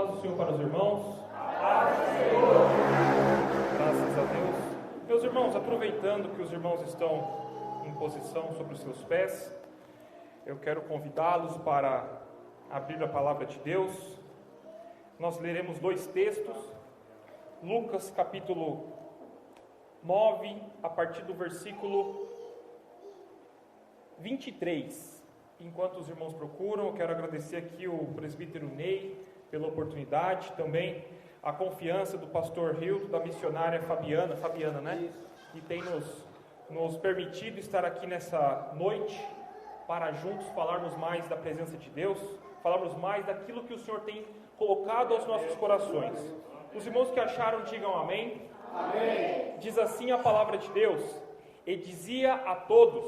paz do Senhor para os irmãos. Paz do Senhor. Graças a Deus. Meus irmãos, aproveitando que os irmãos estão em posição sobre os seus pés, eu quero convidá-los para abrir a palavra de Deus. Nós leremos dois textos. Lucas capítulo 9, a partir do versículo 23. Enquanto os irmãos procuram, eu quero agradecer aqui o presbítero Ney pela oportunidade, também a confiança do pastor Hildo, da missionária Fabiana, né? Que tem nos permitido estar aqui nessa noite para juntos falarmos mais da presença de Deus, falarmos mais daquilo que o Senhor tem colocado aos nossos corações. Os irmãos que acharam, digam amém. Amém. Diz assim a palavra de Deus: e dizia a todos: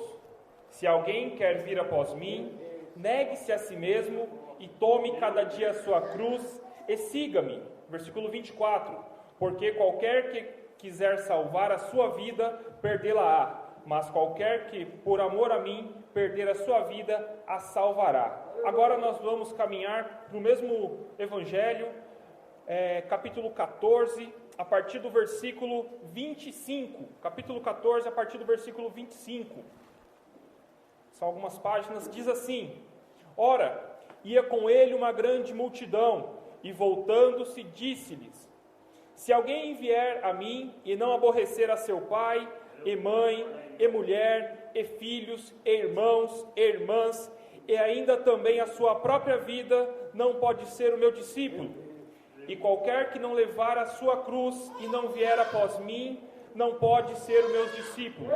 se alguém quer vir após mim, negue-se a si mesmo e tome cada dia a sua cruz e siga-me. Versículo 24: porque qualquer que quiser salvar a sua vida, perdê-la-á, mas qualquer que, por amor a mim, perder a sua vida, a salvará. Agora nós vamos caminhar para o mesmo evangelho, capítulo 14, a partir do versículo 25. Capítulo 14, a partir do versículo 25. São algumas páginas. Diz assim: ora, ia com ele uma grande multidão, e voltando-se, disse-lhes: se alguém vier a mim e não aborrecer a seu pai, e mãe, e mulher, e filhos, e irmãos, e irmãs, e ainda também a sua própria vida, não pode ser o meu discípulo. E qualquer que não levar a sua cruz e não vier após mim, não pode ser o meu discípulo.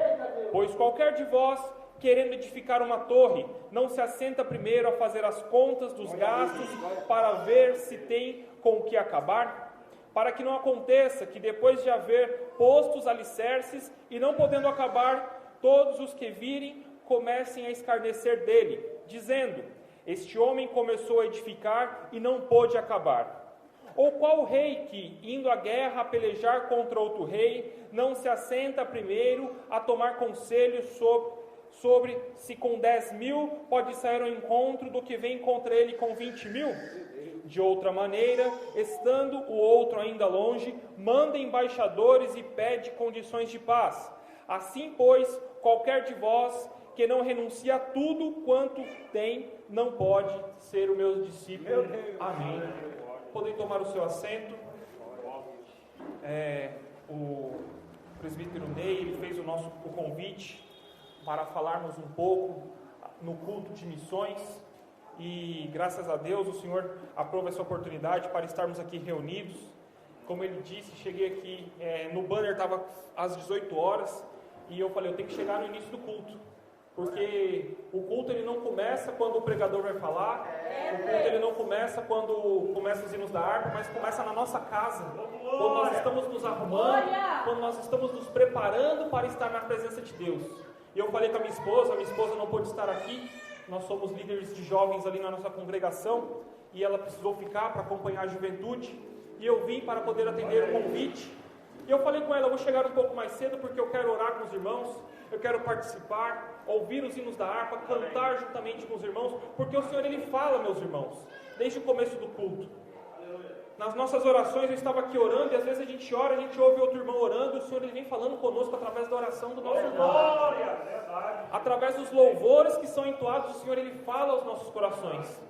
Pois qualquer de vós, querendo edificar uma torre, não se assenta primeiro a fazer as contas dos gastos para ver se tem com o que acabar? Para que não aconteça que depois de haver posto os alicerces e não podendo acabar, todos os que virem comecem a escarnecer dele, dizendo: este homem começou a edificar e não pôde acabar. Ou qual rei que, indo à guerra a pelejar contra outro rei, não se assenta primeiro a tomar conselho sobre se com 10.000 pode sair ao encontro do que vem contra ele com 20.000? De outra maneira, estando o outro ainda longe, manda embaixadores e pede condições de paz. Assim, pois, qualquer de vós que não renuncia a tudo quanto tem, não pode ser o meu discípulo. Amém. Podem tomar o seu assento. O presbítero Ney, ele fez o convite para falarmos um pouco no culto de missões, e graças a Deus o Senhor aprova essa oportunidade para estarmos aqui reunidos. Como ele disse, cheguei aqui, no banner estava às 18 horas, e eu falei, eu tenho que chegar no início do culto, porque o culto ele não começa quando o pregador vai falar, o culto ele não começa quando começa os hinos da harpa, mas começa na nossa casa, quando nós estamos nos arrumando, quando nós estamos nos preparando para estar na presença de Deus. E eu falei com a minha esposa não pôde estar aqui, nós somos líderes de jovens ali na nossa congregação, e ela precisou ficar para acompanhar a juventude, e eu vim para poder atender o convite. E eu falei com ela, eu vou chegar um pouco mais cedo, porque eu quero orar com os irmãos, eu quero participar, ouvir os hinos da harpa, cantar juntamente com os irmãos, porque o Senhor ele fala, meus irmãos, desde o começo do culto. Nas nossas orações, eu estava aqui orando, e às vezes a gente ora, a gente ouve outro irmão orando, e o Senhor ele vem falando conosco através da oração do nosso irmão. Através dos louvores que são entoados, o Senhor ele fala aos nossos corações.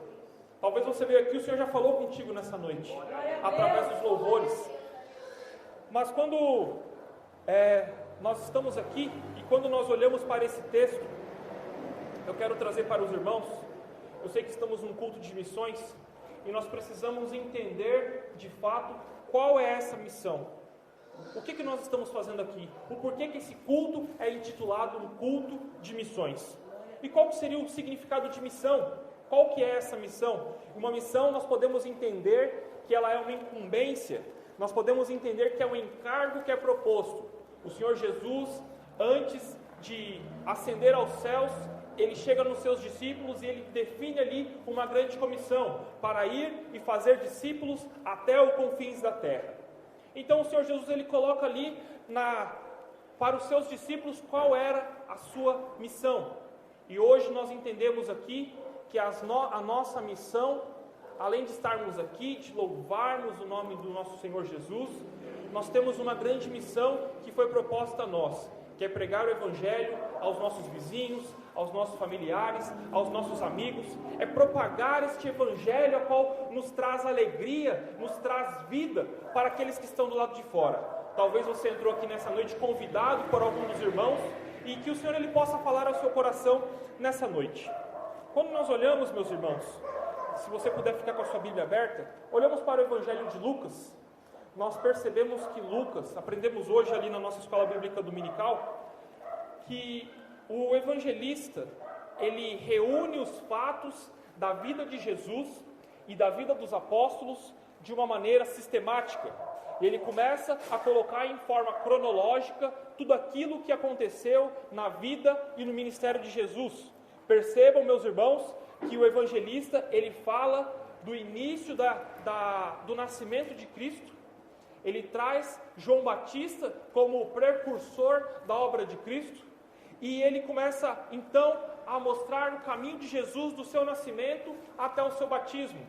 Talvez você veja aqui, o Senhor já falou contigo nessa noite, através dos louvores. Mas quando nós estamos aqui, e quando nós olhamos para esse texto, eu quero trazer para os irmãos, eu sei que estamos num culto de missões, e nós precisamos entender, de fato, qual é essa missão. O que nós estamos fazendo aqui? O porquê que esse culto é intitulado um culto de missões? E qual que seria o significado de missão? Qual que é essa missão? Uma missão nós podemos entender que ela é uma incumbência, nós podemos entender que é um encargo que é proposto. O Senhor Jesus, antes de ascender aos céus, ele chega nos seus discípulos e ele define ali uma grande comissão para ir e fazer discípulos até os confins da terra. Então o Senhor Jesus ele coloca ali para os seus discípulos qual era a sua missão. E hoje nós entendemos aqui que a nossa missão além de estarmos aqui, de louvarmos o nome do nosso Senhor Jesus, nós temos uma grande missão que foi proposta a nós, que é pregar o Evangelho aos nossos vizinhos, aos nossos familiares, aos nossos amigos, é propagar este Evangelho, a qual nos traz alegria, nos traz vida para aqueles que estão do lado de fora. Talvez você entrou aqui nessa noite convidado por algum dos irmãos, e que o Senhor ele possa falar ao seu coração nessa noite. Quando nós olhamos, meus irmãos, se você puder ficar com a sua Bíblia aberta, olhamos para o Evangelho de Lucas, nós percebemos que Lucas, aprendemos hoje ali na nossa escola bíblica dominical, que o evangelista, ele reúne os fatos da vida de Jesus e da vida dos apóstolos de uma maneira sistemática. Ele começa a colocar em forma cronológica tudo aquilo que aconteceu na vida e no ministério de Jesus. Percebam, meus irmãos, que o evangelista, ele fala do início do nascimento de Cristo. Ele traz João Batista como o precursor da obra de Cristo. E ele começa, então, a mostrar o caminho de Jesus, do seu nascimento até o seu batismo.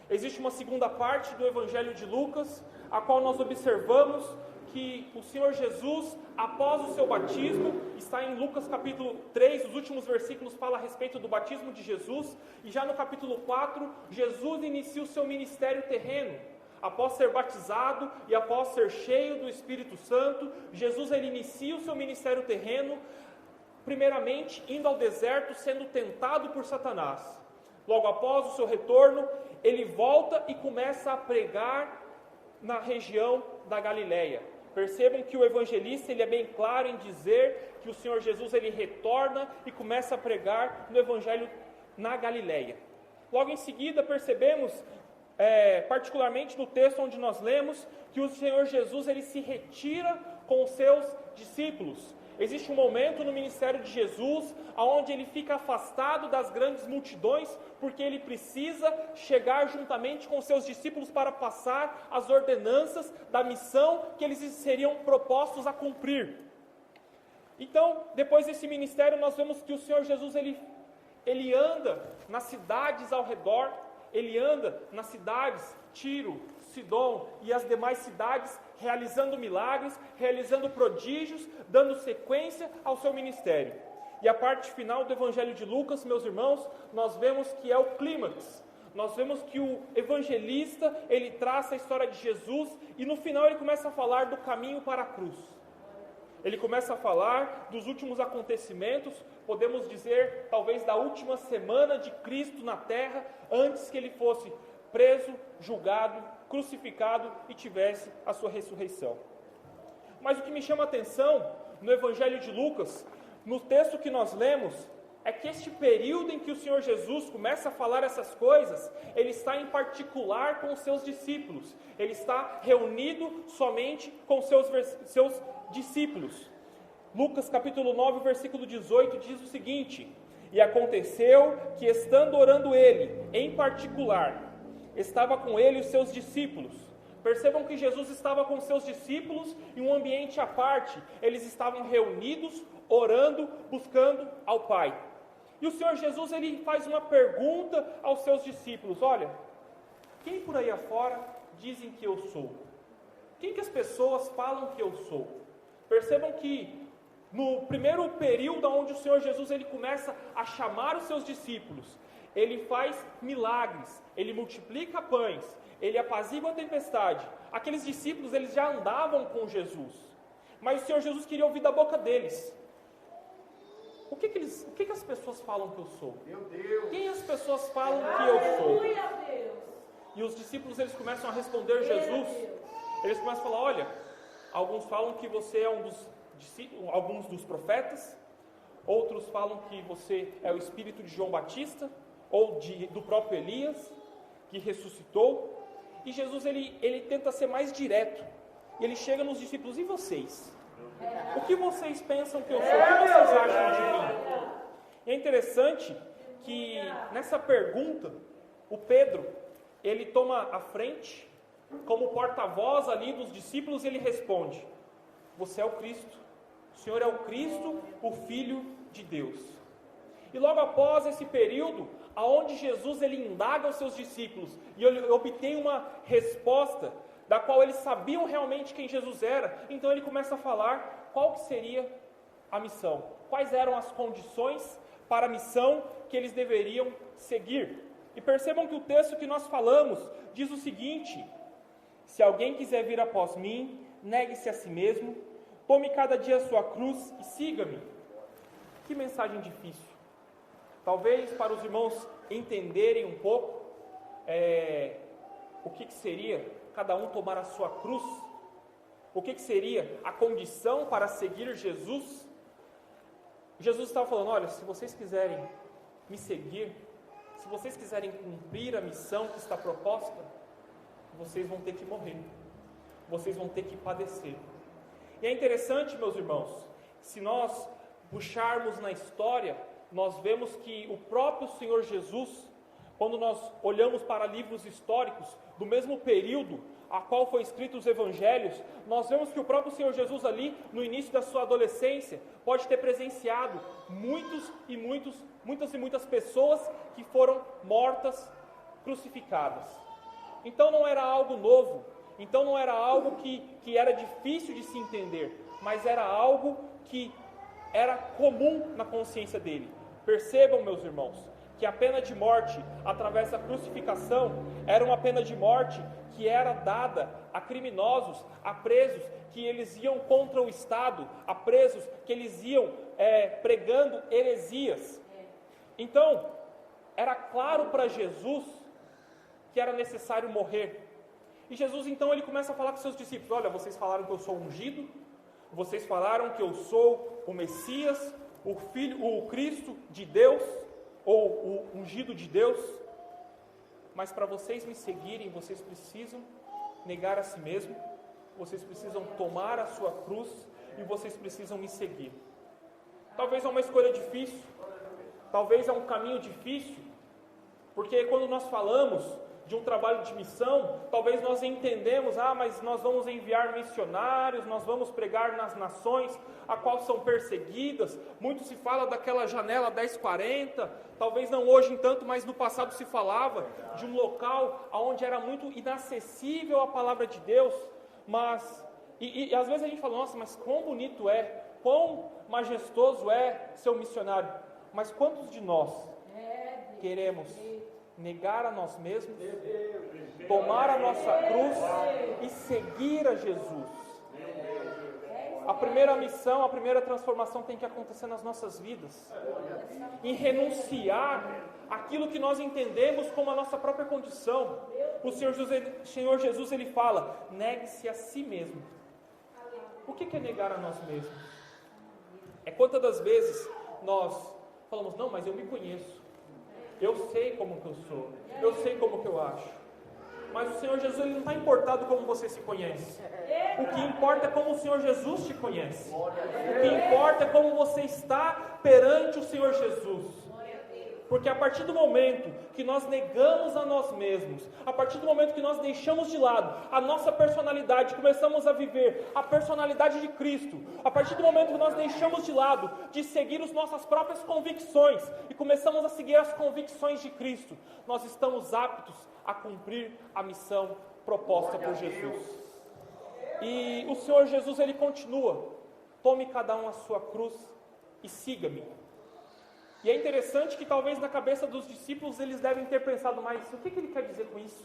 Existe uma segunda parte do Evangelho de Lucas, a qual nós observamos que o Senhor Jesus, após o seu batismo, está em Lucas capítulo 3, os últimos versículos falam a respeito do batismo de Jesus, e já no capítulo 4, Jesus inicia o seu ministério terreno. Após ser batizado e após ser cheio do Espírito Santo, Jesus ele inicia o seu ministério terreno, primeiramente indo ao deserto, sendo tentado por Satanás. Logo após o seu retorno, ele volta e começa a pregar na região da Galileia. Percebam que o evangelista ele é bem claro em dizer que o Senhor Jesus ele retorna e começa a pregar no evangelho na Galileia. Logo em seguida percebemos, particularmente no texto onde nós lemos, que o Senhor Jesus ele se retira com os seus discípulos. Existe um momento no ministério de Jesus onde ele fica afastado das grandes multidões, porque ele precisa chegar juntamente com seus discípulos para passar as ordenanças da missão que eles seriam propostos a cumprir. Então, depois desse ministério, nós vemos que o Senhor Jesus ele anda nas cidades ao redor, ele anda nas cidades Tiro, Sidom e as demais cidades, realizando milagres, realizando prodígios, dando sequência ao seu ministério. E a parte final do Evangelho de Lucas, meus irmãos, nós vemos que é o clímax. Nós vemos que o evangelista, ele traça a história de Jesus e no final ele começa a falar do caminho para a cruz. Ele começa a falar dos últimos acontecimentos, podemos dizer, talvez da última semana de Cristo na terra, antes que ele fosse preso, julgado, crucificado e tivesse a sua ressurreição. Mas o que me chama a atenção no Evangelho de Lucas, no texto que nós lemos, é que este período em que o Senhor Jesus começa a falar essas coisas, ele está em particular com os seus discípulos. Ele está reunido somente com seus discípulos. Lucas capítulo 9, versículo 18 diz o seguinte: E aconteceu que, estando orando ele, em particular, estava com ele os seus discípulos. Percebam que Jesus estava com seus discípulos em um ambiente à parte. Eles estavam reunidos, orando, buscando ao Pai. E o Senhor Jesus ele faz uma pergunta aos seus discípulos: olha, quem por aí afora dizem que eu sou? Quem que as pessoas falam que eu sou? Percebam que no primeiro período onde o Senhor Jesus ele começa a chamar os seus discípulos, ele faz milagres, ele multiplica pães, ele apazigua a tempestade. Aqueles discípulos eles já andavam com Jesus, mas o Senhor Jesus queria ouvir da boca deles: o que as pessoas falam que eu sou? Meu Deus. Quem as pessoas falam que eu sou? E os discípulos eles começam a responder Jesus. Eles começam a falar: olha, alguns falam que você é alguns dos profetas, outros falam que você é o espírito de João Batista, ou do próprio Elias, que ressuscitou. E Jesus ele tenta ser mais direto. E ele chega nos discípulos: e vocês? O que vocês pensam que eu sou? O que vocês acham de mim? E é interessante que nessa pergunta, o Pedro, ele toma a frente, como porta-voz ali dos discípulos, ele responde: você é o Cristo, o Senhor é o Cristo, o Filho de Deus. E logo após esse período, aonde Jesus ele indaga os seus discípulos e ele obtém uma resposta da qual eles sabiam realmente quem Jesus era. Então ele começa a falar qual que seria a missão, quais eram as condições para a missão que eles deveriam seguir. E percebam que o texto que nós falamos diz o seguinte: se alguém quiser vir após mim, negue-se a si mesmo, tome cada dia a sua cruz e siga-me. Que mensagem difícil. Talvez para os irmãos entenderem um pouco o que seria cada um tomar a sua cruz, o que seria a condição para seguir Jesus. Jesus estava falando: olha, se vocês quiserem me seguir, se vocês quiserem cumprir a missão que está proposta, vocês vão ter que morrer, vocês vão ter que padecer. E é interessante, meus irmãos, se nós puxarmos na história, nós vemos que o próprio Senhor Jesus, quando nós olhamos para livros históricos do mesmo período a qual foi escrito os evangelhos, nós vemos que o próprio Senhor Jesus ali, no início da sua adolescência, pode ter presenciado muitas pessoas que foram mortas, crucificadas. Então não era algo novo, então não era algo que era difícil de se entender, mas era algo que era comum na consciência dele. Percebam, meus irmãos, que a pena de morte através da crucificação era uma pena de morte que era dada a criminosos, a presos que eles iam contra o Estado, a presos que eles iam pregando heresias. Então, era claro para Jesus que era necessário morrer. E Jesus então ele começa a falar com seus discípulos: olha, vocês falaram que eu sou ungido, vocês falaram que eu sou o Messias, o Cristo de Deus, ou o ungido de Deus, mas para vocês me seguirem, vocês precisam negar a si mesmo, vocês precisam tomar a sua cruz e vocês precisam me seguir. Talvez é uma escolha difícil, talvez é um caminho difícil, porque quando nós falamos de um trabalho de missão, talvez nós entendemos: mas nós vamos enviar missionários, nós vamos pregar nas nações a qual são perseguidas. Muito se fala daquela janela 1040, talvez não hoje em tanto, mas no passado se falava de um local onde era muito inacessível a palavra de Deus, mas, e às vezes a gente fala: nossa, mas quão bonito é, quão majestoso é ser um missionário, mas quantos de nós queremos negar a nós mesmos, tomar a nossa cruz e seguir a Jesus? A primeira missão, a primeira transformação tem que acontecer nas nossas vidas, em renunciar aquilo que nós entendemos como a nossa própria condição. O Senhor Jesus ele fala: negue-se a si mesmo. O que é negar a nós mesmos? É quantas das vezes nós falamos: não, mas eu me conheço, eu sei como que eu sou, eu sei como que eu acho. Mas o Senhor Jesus ele não está importado como você se conhece. O que importa é como o Senhor Jesus te conhece. O que importa é como você está perante o Senhor Jesus. Porque a partir do momento que nós negamos a nós mesmos, a partir do momento que nós deixamos de lado a nossa personalidade, começamos a viver a personalidade de Cristo, a partir do momento que nós deixamos de lado de seguir as nossas próprias convicções e começamos a seguir as convicções de Cristo, nós estamos aptos a cumprir a missão proposta por Jesus. E o Senhor Jesus ele continua: tome cada um a sua cruz e siga-me. E é interessante que talvez na cabeça dos discípulos eles devem ter pensado: mas o que ele quer dizer com isso?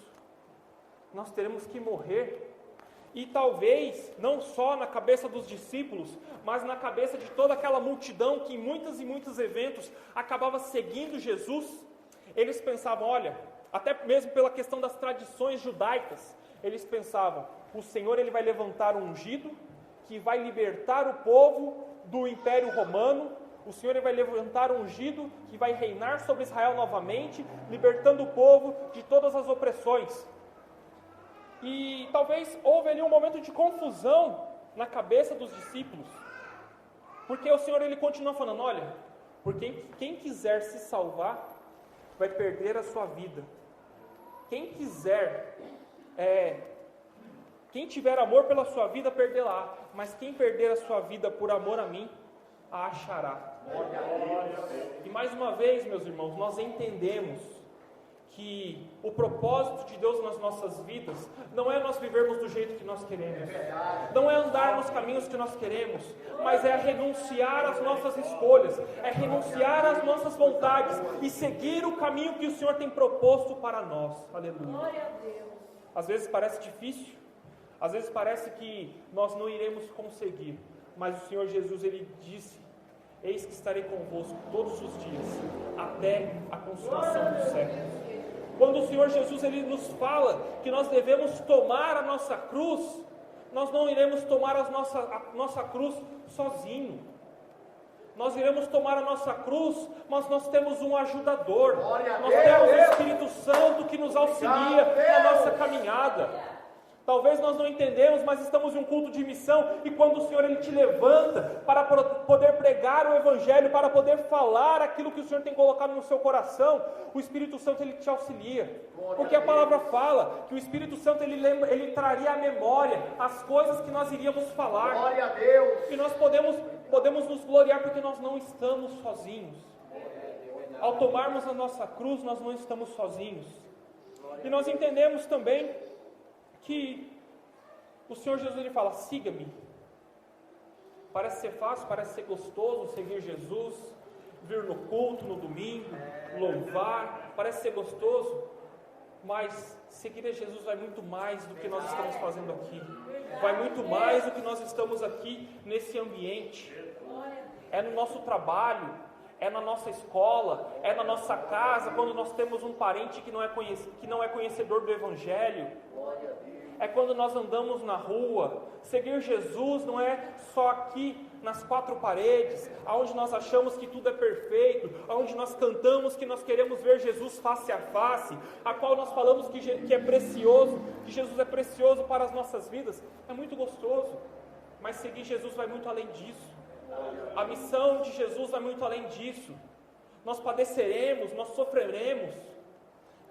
Nós teremos que morrer. E talvez, não só na cabeça dos discípulos, mas na cabeça de toda aquela multidão que em muitos eventos acabava seguindo Jesus, eles pensavam: olha, até mesmo pela questão das tradições judaicas, eles pensavam: o Senhor ele vai levantar um ungido que vai libertar o povo do Império Romano. O Senhor ele vai levantar um ungido que vai reinar sobre Israel novamente, libertando o povo de todas as opressões. E talvez houve ali um momento de confusão na cabeça dos discípulos, porque o Senhor ele continua falando: olha, porque quem quiser se salvar vai perder a sua vida. Quem quiser, quem tiver amor pela sua vida, perderá. Mas quem perder a sua vida por amor a mim, a achará. E mais uma vez, meus irmãos, nós entendemos que o propósito de Deus nas nossas vidas não é nós vivermos do jeito que nós queremos, não é andar nos caminhos que nós queremos, mas é renunciar às nossas escolhas, é renunciar às nossas vontades e seguir o caminho que o Senhor tem proposto para nós. Aleluia. Às vezes parece difícil, às vezes parece que nós não iremos conseguir, mas o Senhor Jesus, Ele disse: eis que estarei convosco todos os dias, até a consumação dos séculos. Quando o Senhor Jesus, Ele nos fala que nós devemos tomar a nossa cruz, nós não iremos tomar a nossa cruz sozinho. Nós iremos tomar a nossa cruz, mas nós temos um ajudador. Nós temos o Espírito Santo que nos auxilia na nossa caminhada. Talvez nós não entendemos, mas estamos em um culto de missão, e quando o Senhor Ele te levanta para poder pregar o Evangelho, para poder falar aquilo que o Senhor tem colocado no seu coração, o Espírito Santo Ele te auxilia. Porque a palavra fala que o Espírito Santo ele traria à memória as coisas que nós iríamos falar. Glória a Deus. E nós podemos nos gloriar porque nós não estamos sozinhos. Ao tomarmos a nossa cruz, nós não estamos sozinhos. E nós entendemos também que o Senhor Jesus Ele fala: siga-me. Parece ser fácil, parece ser gostoso seguir Jesus, vir no culto no domingo, louvar, parece ser gostoso, mas seguir a Jesus vai muito mais do que nós estamos fazendo aqui, vai muito mais do que nós estamos aqui nesse ambiente. É no nosso trabalho, é na nossa escola, é na nossa casa, quando nós temos um parente que não é conhecedor do Evangelho. É quando nós andamos na rua. Seguir Jesus não é só aqui nas quatro paredes, onde nós achamos que tudo é perfeito, onde nós cantamos que nós queremos ver Jesus face a face, a qual nós falamos que é precioso, que Jesus é precioso para as nossas vidas. É muito gostoso, mas seguir Jesus vai muito além disso. A missão de Jesus vai muito além disso. Nós padeceremos, nós sofreremos,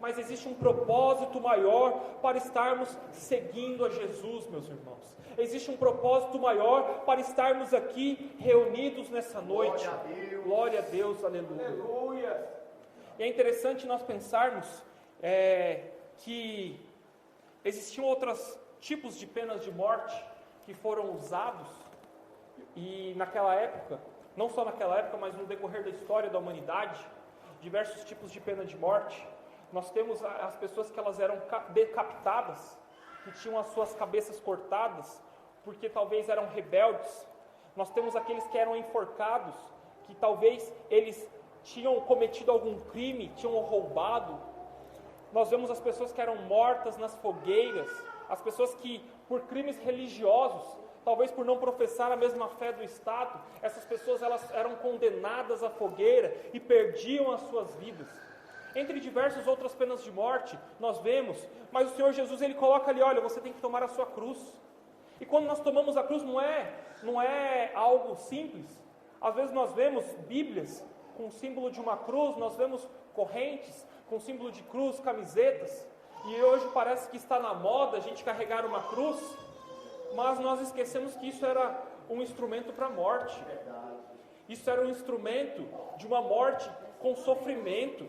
mas existe um propósito maior para estarmos seguindo a Jesus, meus irmãos. Existe um propósito maior para estarmos aqui reunidos nessa noite. Glória a Deus, aleluia. Aleluia. E é interessante nós pensarmos que existiam outros tipos de penas de morte que foram usados, e naquela época, não só naquela época, mas no decorrer da história da humanidade, diversos tipos de pena de morte. Nós temos as pessoas que elas eram decapitadas, que tinham as suas cabeças cortadas, porque talvez eram rebeldes. Nós temos aqueles que eram enforcados, que talvez eles tinham cometido algum crime, tinham roubado. Nós vemos as pessoas que eram mortas nas fogueiras, as pessoas que, por crimes religiosos, talvez por não professar a mesma fé do Estado, essas pessoas elas eram condenadas à fogueira e perdiam as suas vidas. Entre diversas outras penas de morte, nós vemos, mas o Senhor Jesus, Ele coloca ali: olha, você tem que tomar a sua cruz. E quando nós tomamos a cruz, não é algo simples. Às vezes nós vemos Bíblias com o símbolo de uma cruz, nós vemos correntes com símbolo de cruz, camisetas, e hoje parece que está na moda a gente carregar uma cruz, mas nós esquecemos que isso era um instrumento para a morte. Isso era um instrumento de uma morte com sofrimento.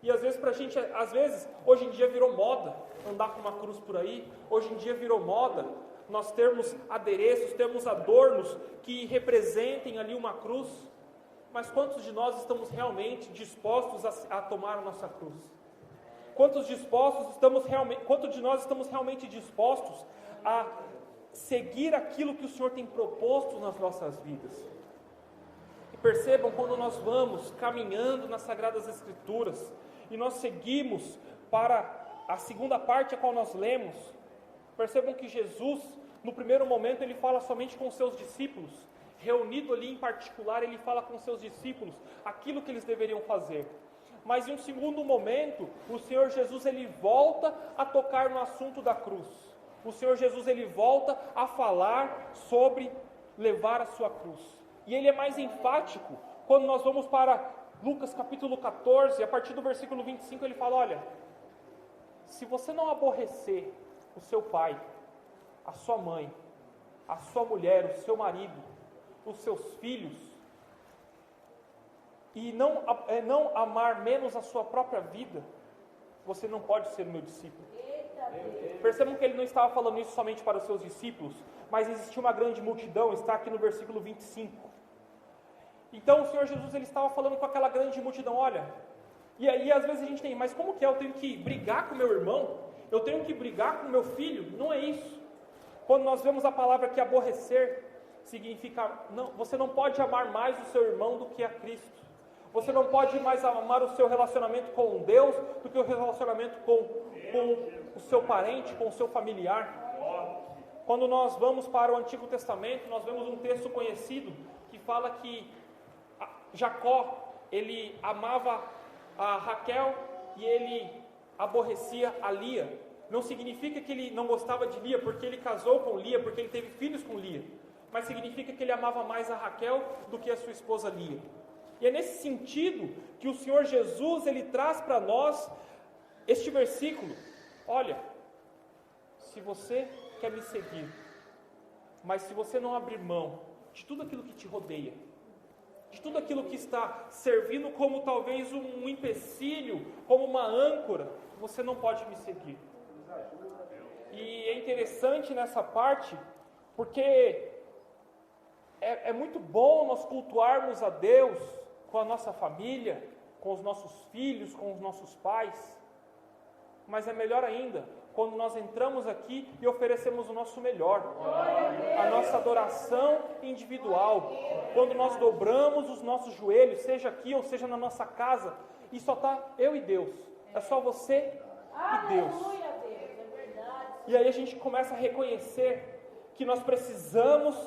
E às vezes hoje em dia virou moda andar com uma cruz por aí, hoje em dia virou moda nós termos adereços, termos adornos que representem ali uma cruz, mas quantos de nós estamos realmente dispostos a tomar a nossa cruz? Quantos de nós estamos realmente dispostos a seguir aquilo que o Senhor tem proposto nas nossas vidas? E percebam, quando nós vamos caminhando nas Sagradas Escrituras, e nós seguimos para a segunda parte a qual nós lemos, percebam que Jesus, no primeiro momento, Ele fala somente com os seus discípulos, reunido ali em particular, Ele fala com os seus discípulos aquilo que eles deveriam fazer. Mas em um segundo momento, o Senhor Jesus, Ele volta a tocar no assunto da cruz. O Senhor Jesus, Ele volta a falar sobre levar a sua cruz. E Ele é mais enfático quando nós vamos para Lucas capítulo 14, a partir do versículo 25, Ele fala: olha, se você não aborrecer o seu pai, a sua mãe, a sua mulher, o seu marido, os seus filhos, e não amar menos a sua própria vida, você não pode ser o meu discípulo. Percebam que ele não estava falando isso somente para os seus discípulos, mas existia uma grande multidão, está aqui no versículo 25. Então o Senhor Jesus ele estava falando com aquela grande multidão, olha, e aí às vezes a gente tem, mas como que é? Eu tenho que brigar com meu irmão? Eu tenho que brigar com meu filho? Não é isso. Quando nós vemos a palavra que aborrecer, significa, não, você não pode amar mais o seu irmão do que a Cristo. Você não pode mais amar o seu relacionamento com Deus do que o relacionamento com o seu parente, com o seu familiar. Quando nós vamos para o Antigo Testamento, nós vemos um texto conhecido que fala que Jacó, ele amava a Raquel e ele aborrecia a Lia. Não significa que ele não gostava de Lia porque ele casou com Lia, porque ele teve filhos com Lia, mas significa que ele amava mais a Raquel do que a sua esposa Lia. E é nesse sentido que o Senhor Jesus ele traz para nós este versículo. Olha, se você quer me seguir, mas se você não abrir mão de tudo aquilo que te rodeia, de tudo aquilo que está servindo como talvez um empecilho, como uma âncora, você não pode me seguir. E é interessante nessa parte, porque é muito bom nós cultuarmos a Deus com a nossa família, com os nossos filhos, com os nossos pais, mas é melhor ainda quando nós entramos aqui e oferecemos o nosso melhor, a nossa adoração individual, quando nós dobramos os nossos joelhos, seja aqui ou seja na nossa casa, e só está eu e Deus, é só você e Deus. E aí a gente começa a reconhecer que nós precisamos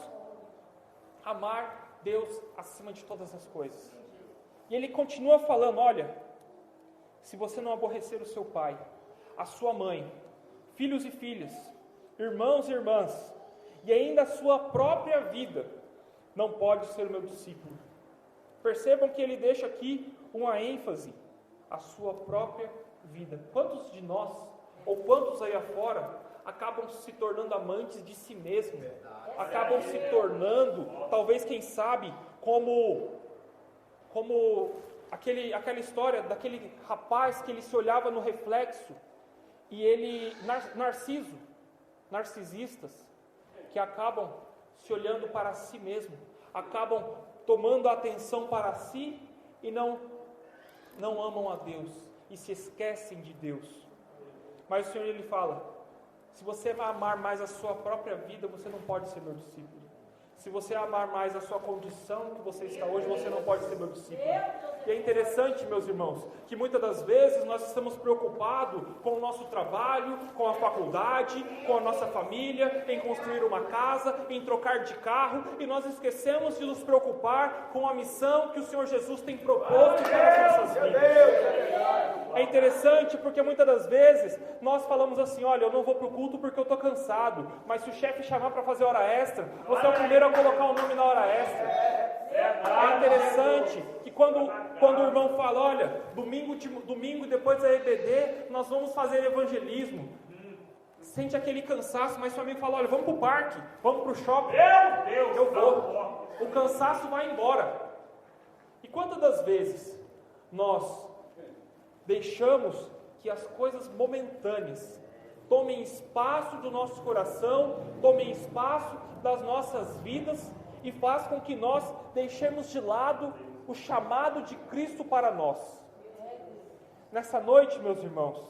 amar Deus acima de todas as coisas. E ele continua falando, olha, se você não aborrecer o seu pai, a sua mãe, filhos e filhas, irmãos e irmãs, e ainda a sua própria vida, não pode ser o meu discípulo. Percebam que ele deixa aqui uma ênfase, a sua própria vida. Quantos de nós, ou quantos aí afora, acabam se tornando amantes de si mesmos, acabam se tornando, talvez quem sabe, como aquela história daquele rapaz que ele se olhava no reflexo, e ele, narcisistas, que acabam se olhando para si mesmo, acabam tomando a atenção para si e não amam a Deus, e se esquecem de Deus. Mas o Senhor ele fala, se você vai amar mais a sua própria vida, você não pode ser meu discípulo. Se você amar mais a sua condição que você está hoje, você não pode ser meu discípulo. E é interessante, meus irmãos, que muitas das vezes nós estamos preocupados com o nosso trabalho, com a faculdade, com a nossa família, em construir uma casa, em trocar de carro, e nós esquecemos de nos preocupar com a missão que o Senhor Jesus tem proposto para as nossas vidas. É interessante porque muitas das vezes nós falamos assim, olha, eu não vou para o culto porque eu estou cansado, mas se o chefe chamar para fazer hora extra, você é o primeiro a colocar o nome na hora extra. É interessante que quando o irmão fala, olha, domingo depois da EBD, nós vamos fazer evangelismo. Sente aquele cansaço, mas seu amigo fala, olha, vamos para o parque, vamos para o shopping. Eu vou. O cansaço vai embora. E quantas das vezes nós deixamos que as coisas momentâneas tomem espaço do nosso coração, tomem espaço das nossas vidas e faz com que nós deixemos de lado o chamado de Cristo para nós. Nessa noite, meus irmãos,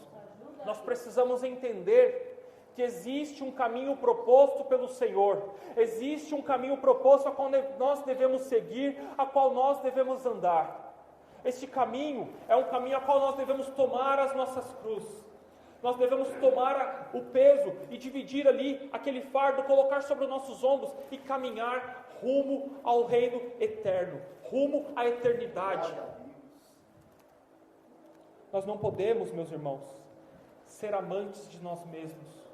nós precisamos entender que existe um caminho proposto pelo Senhor, existe um caminho proposto a qual nós devemos seguir, a qual nós devemos andar. Este caminho é um caminho a qual nós devemos tomar as nossas cruzes. Nós devemos tomar o peso e dividir ali aquele fardo, colocar sobre os nossos ombros e caminhar rumo ao reino eterno, rumo à eternidade. Nós não podemos, meus irmãos, ser amantes de nós mesmos.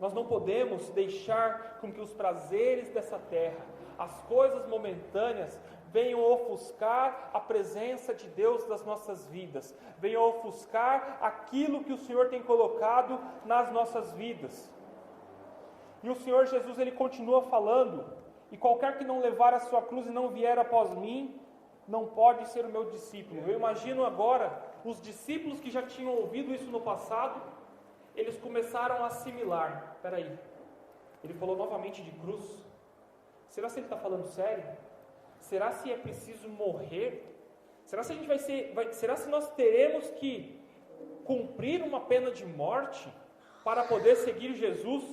Nós não podemos deixar com que os prazeres dessa terra, as coisas momentâneas, venham ofuscar a presença de Deus nas nossas vidas, venham ofuscar aquilo que o Senhor tem colocado nas nossas vidas. E o Senhor Jesus, ele continua falando, e qualquer que não levar a sua cruz e não vier após mim, não pode ser o meu discípulo. Eu imagino agora, os discípulos que já tinham ouvido isso no passado, eles começaram a assimilar. Espera aí, ele falou novamente de cruz. Será que ele está falando sério? Será se é preciso morrer? Será se a gente será se nós teremos que cumprir uma pena de morte para poder seguir Jesus?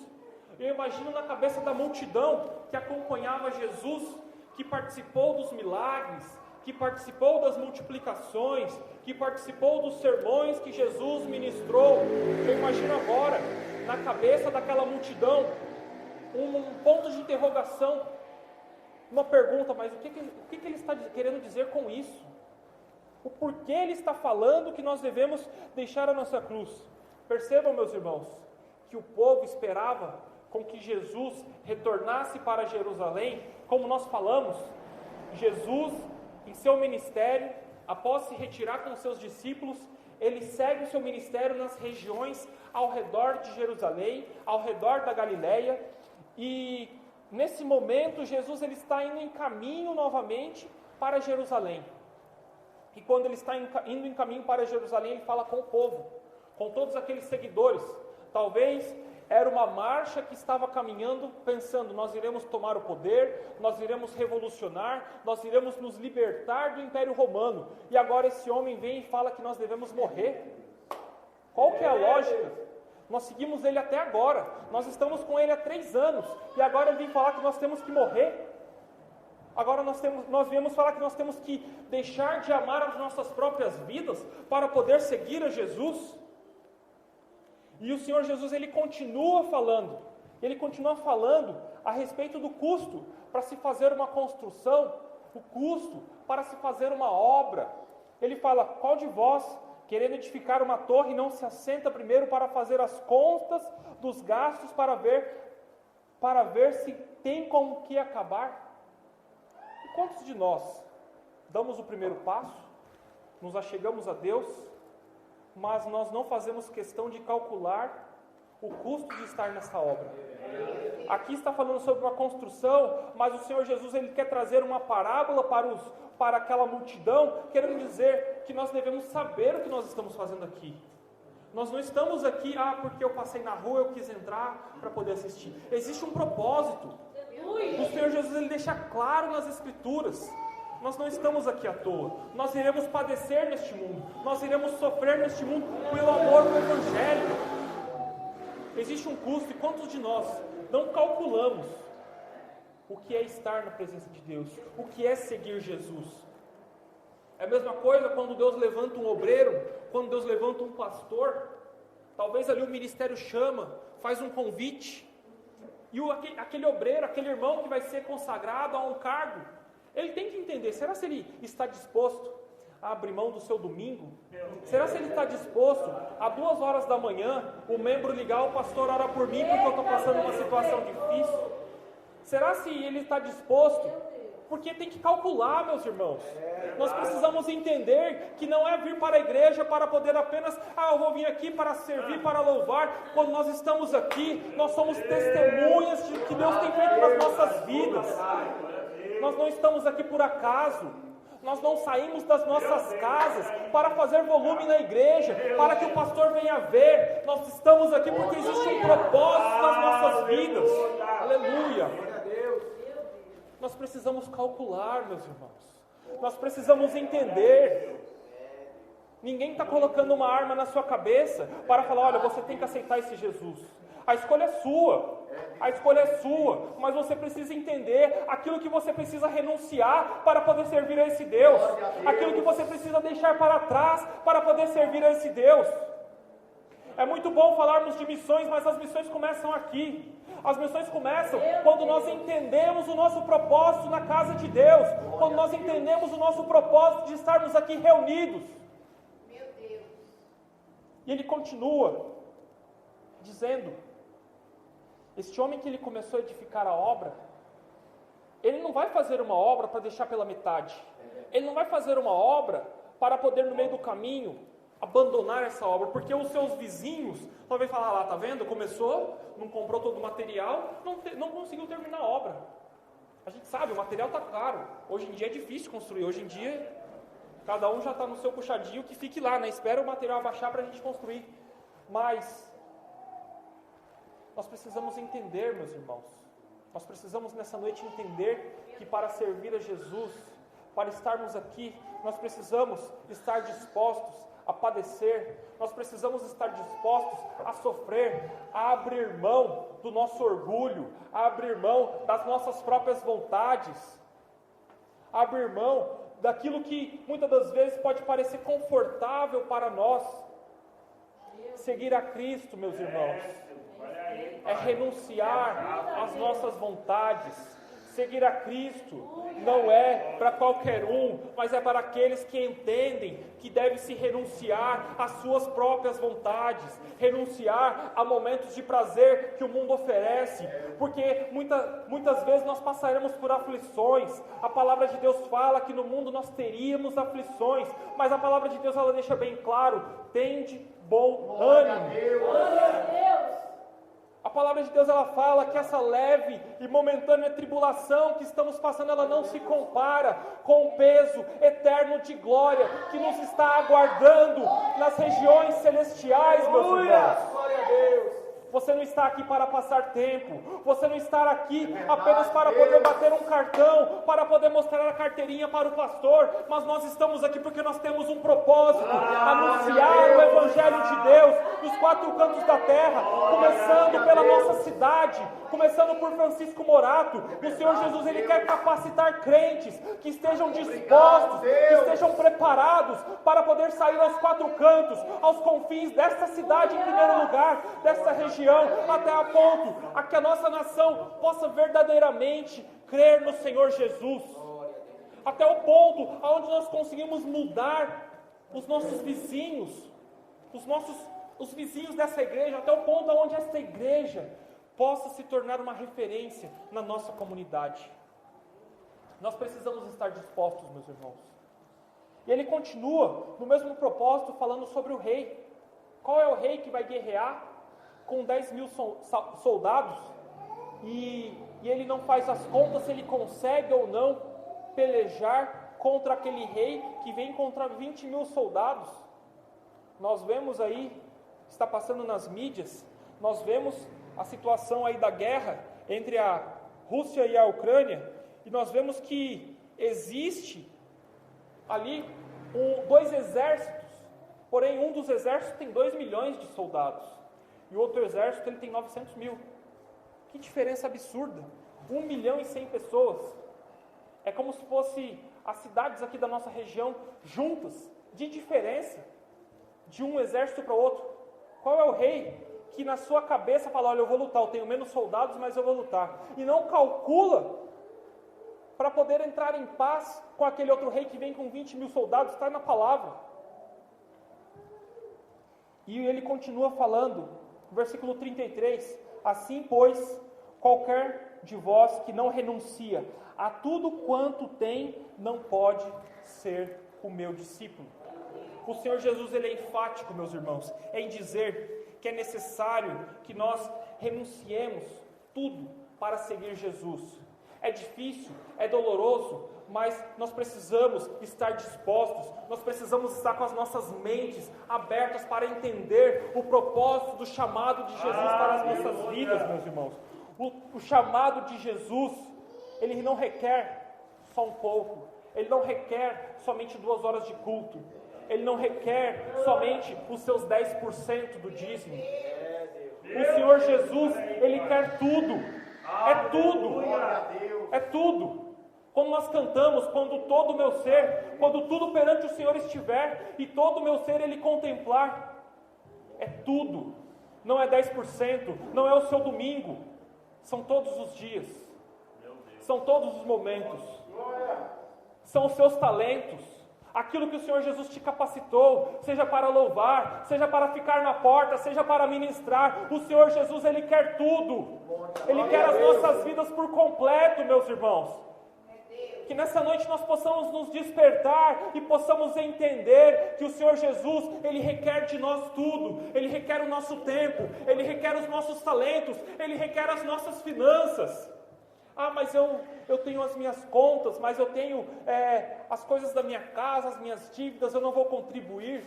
Eu imagino na cabeça da multidão que acompanhava Jesus, que participou dos milagres, que participou das multiplicações, que participou dos sermões que Jesus ministrou. Eu imagino agora, na cabeça daquela multidão, um ponto de interrogação, uma pergunta: mas o que ele está querendo dizer com isso? O porquê ele está falando que nós devemos deixar a nossa cruz? Percebam, meus irmãos, que o povo esperava com que Jesus retornasse para Jerusalém. Como nós falamos, Jesus, em seu ministério, após se retirar com seus discípulos, ele segue o seu ministério nas regiões ao redor de Jerusalém, ao redor da Galileia, e nesse momento Jesus ele está indo em caminho novamente para Jerusalém. E quando ele está indo em caminho para Jerusalém, ele fala com o povo, com todos aqueles seguidores. Talvez era uma marcha que estava caminhando, pensando: nós iremos tomar o poder, nós iremos revolucionar, nós iremos nos libertar do Império Romano. E agora esse homem vem e fala que nós devemos morrer. Qual que é a lógica? Nós seguimos ele até agora, nós estamos com ele há 3 anos, e agora ele vem falar que nós temos que morrer? Agora nós viemos falar que nós temos que deixar de amar as nossas próprias vidas para poder seguir a Jesus? E o Senhor Jesus, ele continua falando a respeito do custo para se fazer uma construção, o custo para se fazer uma obra. Ele fala: qual de vós, querendo edificar uma torre, não se assenta primeiro para fazer as contas dos gastos para ver se tem com o que acabar? E quantos de nós damos o primeiro passo, nos achegamos a Deus, mas nós não fazemos questão de calcular o custo de estar nessa obra? Aqui está falando sobre uma construção, mas o Senhor Jesus ele quer trazer uma parábola para aquela multidão, querendo dizer que nós devemos saber o que nós estamos fazendo aqui. Nós não estamos aqui, porque eu passei na rua, eu quis entrar para poder assistir. Existe um propósito. O Senhor Jesus ele deixa claro nas Escrituras: nós não estamos aqui à toa. Nós iremos padecer neste mundo, nós iremos sofrer neste mundo pelo amor do Evangelho. Existe um custo, e quantos de nós não calculamos o que é estar na presença de Deus, o que é seguir Jesus? É a mesma coisa quando Deus levanta um obreiro, quando Deus levanta um pastor. Talvez ali o ministério chama, faz um convite, e aquele obreiro, aquele irmão que vai ser consagrado a um cargo, ele tem que entender: será se ele está disposto a abrir mão do seu domingo? Será se ele está disposto a 2 horas da manhã o membro ligar: o pastor ora por mim porque eu estou passando uma situação difícil? Será se ele está disposto? Porque tem que calcular, meus irmãos. Nós precisamos entender que não é vir para a igreja para poder apenas: eu vou vir aqui para servir, para louvar. Quando nós estamos aqui, nós somos testemunhas de que Deus tem feito nas nossas vidas. Nós não estamos aqui por acaso. Nós não saímos das nossas casas para fazer volume na igreja, para que o pastor venha ver. Nós estamos aqui porque existe um propósito nas nossas vidas. Aleluia. Nós precisamos calcular, meus irmãos. Nós precisamos entender. Ninguém está colocando uma arma na sua cabeça para falar: olha, você tem que aceitar esse Jesus. A escolha é sua. A escolha é sua, mas você precisa entender aquilo que você precisa renunciar para poder servir a esse Deus, aquilo que você precisa deixar para trás para poder servir a esse Deus. É muito bom falarmos de missões, mas as missões começam aqui. As missões começam quando nós entendemos o nosso propósito na casa de Deus, quando nós entendemos o nosso propósito de estarmos aqui reunidos. Meu Deus. E ele continua dizendo: este homem que ele começou a edificar a obra, ele não vai fazer uma obra para deixar pela metade. Ele não vai fazer uma obra para poder no meio do caminho abandonar essa obra, porque os seus vizinhos talvez falar: lá, tá vendo, começou, não comprou todo o material, não conseguiu terminar a obra. A gente sabe, o material está caro. Hoje em dia é difícil construir. Hoje em dia, cada um já está no seu puxadinho, que fique lá, né? Espera o material abaixar para a gente construir. Mas nós precisamos entender, meus irmãos. Nós precisamos nessa noite entender que para servir a Jesus, para estarmos aqui, nós precisamos estar dispostos a padecer, nós precisamos estar dispostos a sofrer, a abrir mão do nosso orgulho, a abrir mão das nossas próprias vontades, a abrir mão daquilo que muitas das vezes pode parecer confortável para nós. Seguir a Cristo, meus irmãos, é renunciar às nossas vontades. Seguir a Cristo não é para qualquer um, mas é para aqueles que entendem que deve se renunciar às suas próprias vontades, renunciar a momentos de prazer que o mundo oferece, porque muitas vezes nós passaremos por aflições. A palavra de Deus fala que no mundo nós teríamos aflições, mas a palavra de Deus ela deixa bem claro: tende bom ânimo. A palavra de Deus ela fala que essa leve e momentânea tribulação que estamos passando, ela não se compara com o peso eterno de glória que nos está aguardando nas regiões celestiais, meus irmãos. Glória a Deus. Você não está aqui para passar tempo, você não está aqui apenas para poder bater um cartão, para poder mostrar a carteirinha para o pastor, mas nós estamos aqui porque nós temos um propósito: anunciar o Evangelho de Deus nos quatro cantos da terra, começando pela nossa cidade, começando por Francisco Morato. O Senhor Jesus ele quer capacitar crentes que estejam dispostos, que estejam preparados para poder sair aos quatro cantos, aos confins desta cidade em primeiro lugar, desta região, até a ponto a que a nossa nação possa verdadeiramente crer no Senhor Jesus, até o ponto onde nós conseguimos mudar os nossos vizinhos, os vizinhos dessa igreja, até o ponto onde essa igreja possa se tornar uma referência na nossa comunidade. Nós precisamos estar dispostos, meus irmãos. E ele continua no mesmo propósito, falando sobre o rei. Qual é o rei que vai guerrear com 10 mil soldados, e ele não faz as contas se ele consegue ou não pelejar contra aquele rei que vem contra 20 mil soldados? Nós vemos aí, está passando nas mídias, nós vemos a situação aí da guerra entre a Rússia e a Ucrânia, e nós vemos que existe ali dois exércitos, porém um dos exércitos tem 2 milhões de soldados, e o outro exército ele tem 900 mil. Que diferença absurda! 1 milhão e 100 pessoas. É como se fosse as cidades aqui da nossa região juntas, de diferença, de um exército para o outro. Qual é o rei que na sua cabeça fala: olha, eu vou lutar, eu tenho menos soldados, mas eu vou lutar, e não calcula para poder entrar em paz com aquele outro rei que vem com 20 mil soldados? Está na palavra. E ele continua falando, versículo 33, assim pois, qualquer de vós que não renuncia a tudo quanto tem, não pode ser o meu discípulo. O Senhor Jesus ele é enfático, meus irmãos, em dizer que é necessário que nós renunciemos tudo para seguir Jesus. É difícil, é doloroso, mas nós precisamos estar dispostos, nós precisamos estar com as nossas mentes abertas para entender o propósito do chamado de Jesus para as nossas vidas, meus irmãos. O chamado de Jesus, ele não requer só um pouco, ele não requer somente 2 horas de culto, ele não requer somente os seus 10% do dízimo. O Senhor Jesus, ele quer tudo, é tudo, é tudo. Quando nós cantamos, quando todo o meu ser, quando tudo perante o Senhor estiver, e todo o meu ser ele contemplar, é tudo, não é 10%, não é o seu domingo, são todos os dias, são todos os momentos, são os seus talentos, aquilo que o Senhor Jesus te capacitou, seja para louvar, seja para ficar na porta, seja para ministrar. O Senhor Jesus, ele quer tudo, ele quer as nossas vidas por completo, meus irmãos. Que nessa noite nós possamos nos despertar e possamos entender que o Senhor Jesus, ele requer de nós tudo, ele requer o nosso tempo, ele requer os nossos talentos, ele requer as nossas finanças. Mas eu tenho as minhas contas, mas eu tenho as coisas da minha casa, as minhas dívidas, eu não vou contribuir.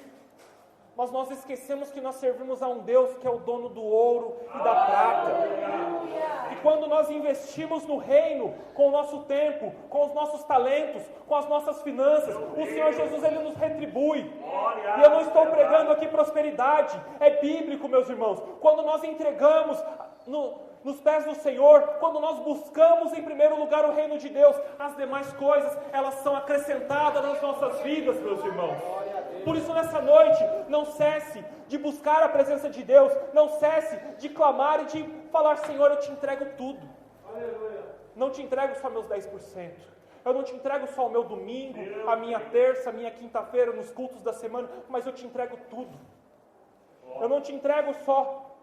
Mas nós esquecemos que nós servimos a um Deus que é o dono do ouro e da prata. E quando nós investimos no reino, com o nosso tempo, com os nossos talentos, com as nossas finanças, o Senhor Jesus, Ele nos retribui. E eu não estou pregando aqui prosperidade, é bíblico, meus irmãos. Quando nós entregamos nos pés do Senhor, quando nós buscamos em primeiro lugar o reino de Deus, as demais coisas, elas são acrescentadas nas nossas vidas, meus irmãos. Por isso, nessa noite, não cesse de buscar a presença de Deus, não cesse de clamar e de falar: Senhor, eu te entrego tudo. Não te entrego só meus 10%. Eu não te entrego só o meu domingo, a minha terça, a minha quinta-feira, nos cultos da semana, mas eu te entrego tudo. Eu não te entrego só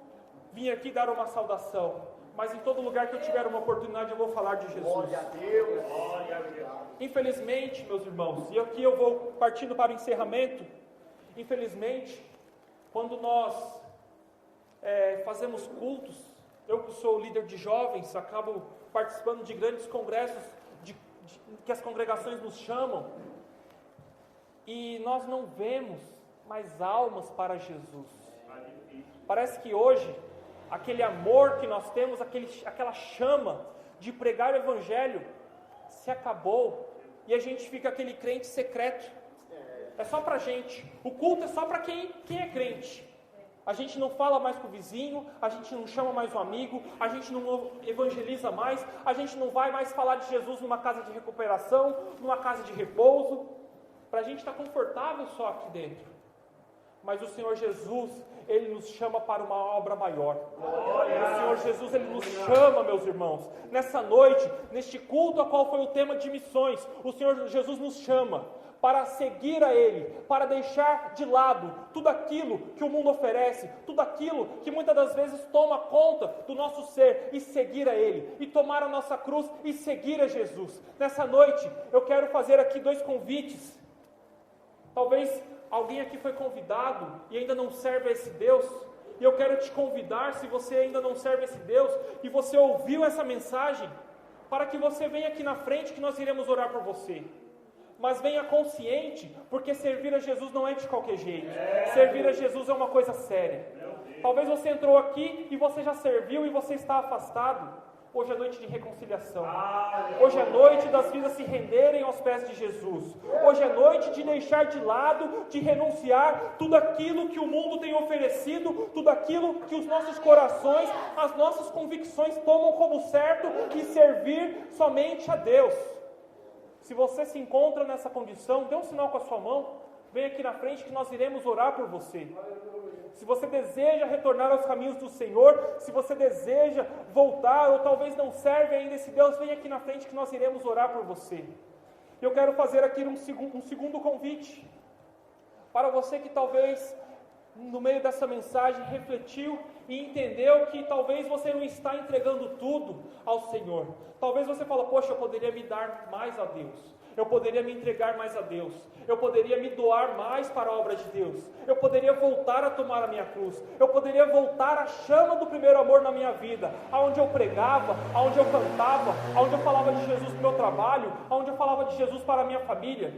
vir aqui dar uma saudação, mas em todo lugar que eu tiver uma oportunidade eu vou falar de Jesus. Glória a Deus. Glória a Deus. Infelizmente, meus irmãos, e aqui eu vou partindo para o encerramento. Infelizmente, quando nós fazemos cultos, eu que sou líder de jovens, acabo participando de grandes congressos que as congregações nos chamam, e nós não vemos mais almas para Jesus. Parece que hoje aquele amor que nós temos, aquela chama de pregar o Evangelho se acabou, e a gente fica aquele crente secreto. É só pra gente. O culto é só para quem é crente. A gente não fala mais com o vizinho, a gente não chama mais um amigo, a gente não evangeliza mais, a gente não vai mais falar de Jesus numa casa de recuperação, numa casa de repouso. Pra gente estar confortável só aqui dentro. Mas o Senhor Jesus, Ele nos chama para uma obra maior. O Senhor Jesus, Ele nos chama, meus irmãos. Nessa noite, neste culto a qual foi o tema de missões, o Senhor Jesus nos chama para seguir a Ele, para deixar de lado tudo aquilo que o mundo oferece, tudo aquilo que muitas das vezes toma conta do nosso ser, e seguir a Ele, e tomar a nossa cruz e seguir a Jesus. Nessa noite, eu quero fazer aqui 2 convites. Talvez alguém aqui foi convidado e ainda não serve a esse Deus, e eu quero te convidar, se você ainda não serve a esse Deus, e você ouviu essa mensagem, para que você venha aqui na frente, que nós iremos orar por você. Mas venha consciente, porque servir a Jesus não é de qualquer jeito. Servir a Jesus é uma coisa séria. Talvez você entrou aqui e você já serviu e você está afastado. Hoje é noite de reconciliação. Hoje é noite das vidas se renderem aos pés de Jesus. Hoje é noite de deixar de lado, de renunciar tudo aquilo que o mundo tem oferecido, tudo aquilo que os nossos corações, as nossas convicções tomam como certo, e servir somente a Deus. Se você se encontra nessa condição, dê um sinal com a sua mão, vem aqui na frente que nós iremos orar por você. Se você deseja retornar aos caminhos do Senhor, se você deseja voltar, ou talvez não serve ainda esse Deus, vem aqui na frente que nós iremos orar por você. Eu quero fazer aqui um segundo convite, para você que talvez, no meio dessa mensagem, refletiu e entendeu que talvez você não está entregando tudo ao Senhor. Talvez você fale: poxa, eu poderia me dar mais a Deus, eu poderia me entregar mais a Deus, eu poderia me doar mais para a obra de Deus, eu poderia voltar a tomar a minha cruz, eu poderia voltar à chama do primeiro amor na minha vida, aonde eu pregava, aonde eu cantava, aonde eu falava de Jesus no meu trabalho, aonde eu falava de Jesus para a minha família.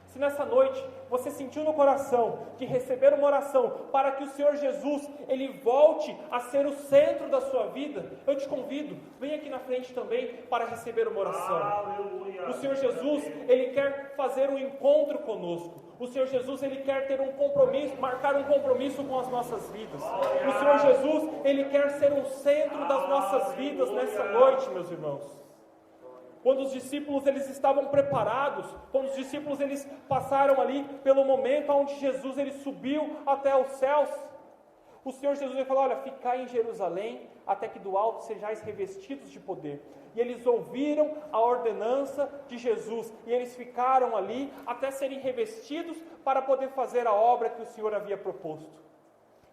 Se nessa noite você sentiu no coração que receber uma oração para que o Senhor Jesus, Ele volte a ser o centro da sua vida, eu te convido, vem aqui na frente também para receber uma oração. Aleluia. O Senhor Jesus, Ele quer fazer um encontro conosco. O Senhor Jesus, Ele quer ter um compromisso, marcar um compromisso com as nossas vidas. O Senhor Jesus, Ele quer ser o centro das nossas vidas nessa noite, meus irmãos. Quando os discípulos eles estavam preparados, quando os discípulos eles passaram ali pelo momento onde Jesus ele subiu até os céus, o Senhor Jesus ele falou: olha, ficai em Jerusalém até que do alto sejais revestidos de poder. E eles ouviram a ordenança de Jesus, e eles ficaram ali até serem revestidos para poder fazer a obra que o Senhor havia proposto.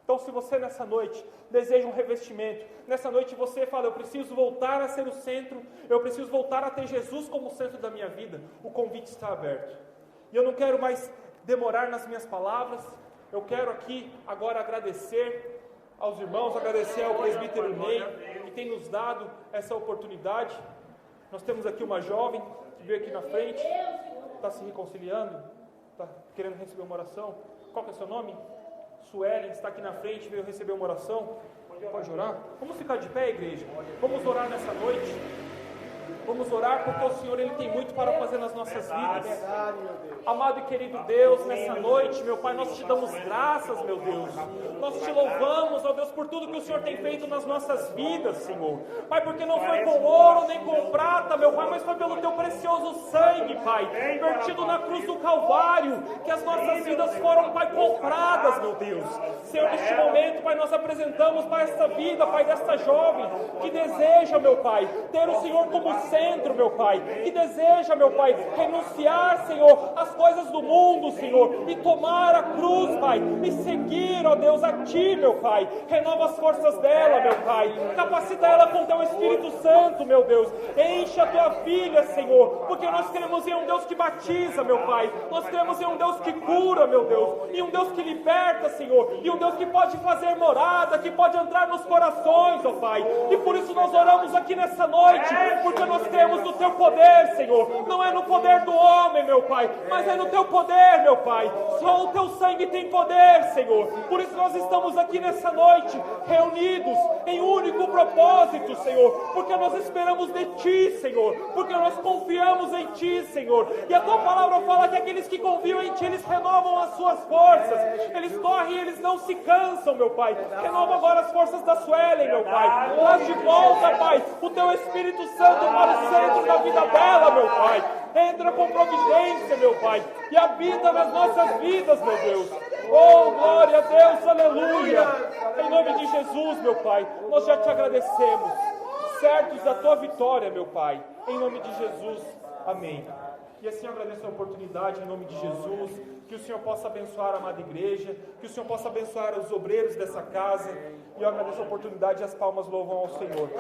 Então, se você nessa noite deseja um revestimento, nessa noite você fala: eu preciso voltar a ser o centro, eu preciso voltar a ter Jesus como centro da minha vida, o convite está aberto. E eu não quero mais demorar nas minhas palavras, eu quero aqui agora agradecer aos irmãos, agradecer ao presbítero Ney, que tem nos dado essa oportunidade. Nós temos aqui uma jovem que veio aqui na frente, está se reconciliando, está querendo receber uma oração. Qual que é o seu nome? Suelen, está aqui na frente, veio receber uma oração. Pode orar? Vamos ficar de pé, igreja? Vamos orar nessa noite? Vamos orar porque o Senhor Ele tem muito para fazer nas nossas vidas. Amado e querido Deus, nessa noite, meu Pai, nós te damos graças, meu Deus. Nós te louvamos, ó Deus, por tudo que o Senhor tem feito nas nossas vidas, Senhor. Pai, porque não foi com ouro nem com prata, meu Pai, mas foi pelo teu precioso sangue, Pai, vertido na cruz do Calvário, que as nossas vidas foram, Pai, compradas, meu Deus. Senhor, neste momento, Pai, nós apresentamos, Pai, esta vida, Pai, desta jovem que deseja, meu Pai, ter o Senhor como centro, meu Pai, que deseja, meu Pai, renunciar, Senhor, às coisas do mundo, Senhor, e tomar a cruz, Pai, e seguir, ó Deus, a Ti, meu Pai. Renova as forças dela, meu Pai, capacita ela com Teu Espírito Santo, meu Deus. Enche a Tua filha, Senhor, porque nós cremos em um Deus que batiza, meu Pai. Nós cremos em um Deus que cura, meu Deus, e um Deus que liberta, Senhor, e um Deus que pode fazer morada, que pode entrar nos corações, ó Pai. E por isso nós oramos aqui nessa noite, porque nós cremos no Teu poder, Senhor. Não é no poder do homem, meu Pai, mas é no Teu poder, meu Pai. Só o Teu sangue tem poder, Senhor. Por isso nós estamos aqui nessa noite, reunidos em um único propósito, Senhor, porque nós esperamos de Ti, Senhor, porque nós confiamos em Ti, Senhor. E a Tua palavra fala que aqueles que confiam em Ti, eles renovam as suas forças. Eles correm e eles não se cansam, meu Pai. Renova agora as forças da Suelen, meu Pai. Traz de volta, Pai, o Teu Espírito Santo para o centro da vida dela, meu Pai. Entra com providência, meu Pai, e habita nas nossas vidas, meu Deus. Oh, glória a Deus, aleluia. Em nome de Jesus, meu Pai, nós já Te agradecemos, certos da Tua vitória, meu Pai. Em nome de Jesus, amém. E assim eu agradeço a oportunidade, em nome de Jesus, que o Senhor possa abençoar a amada igreja, que o Senhor possa abençoar os obreiros dessa casa, e eu agradeço a oportunidade e as palmas louvam ao Senhor.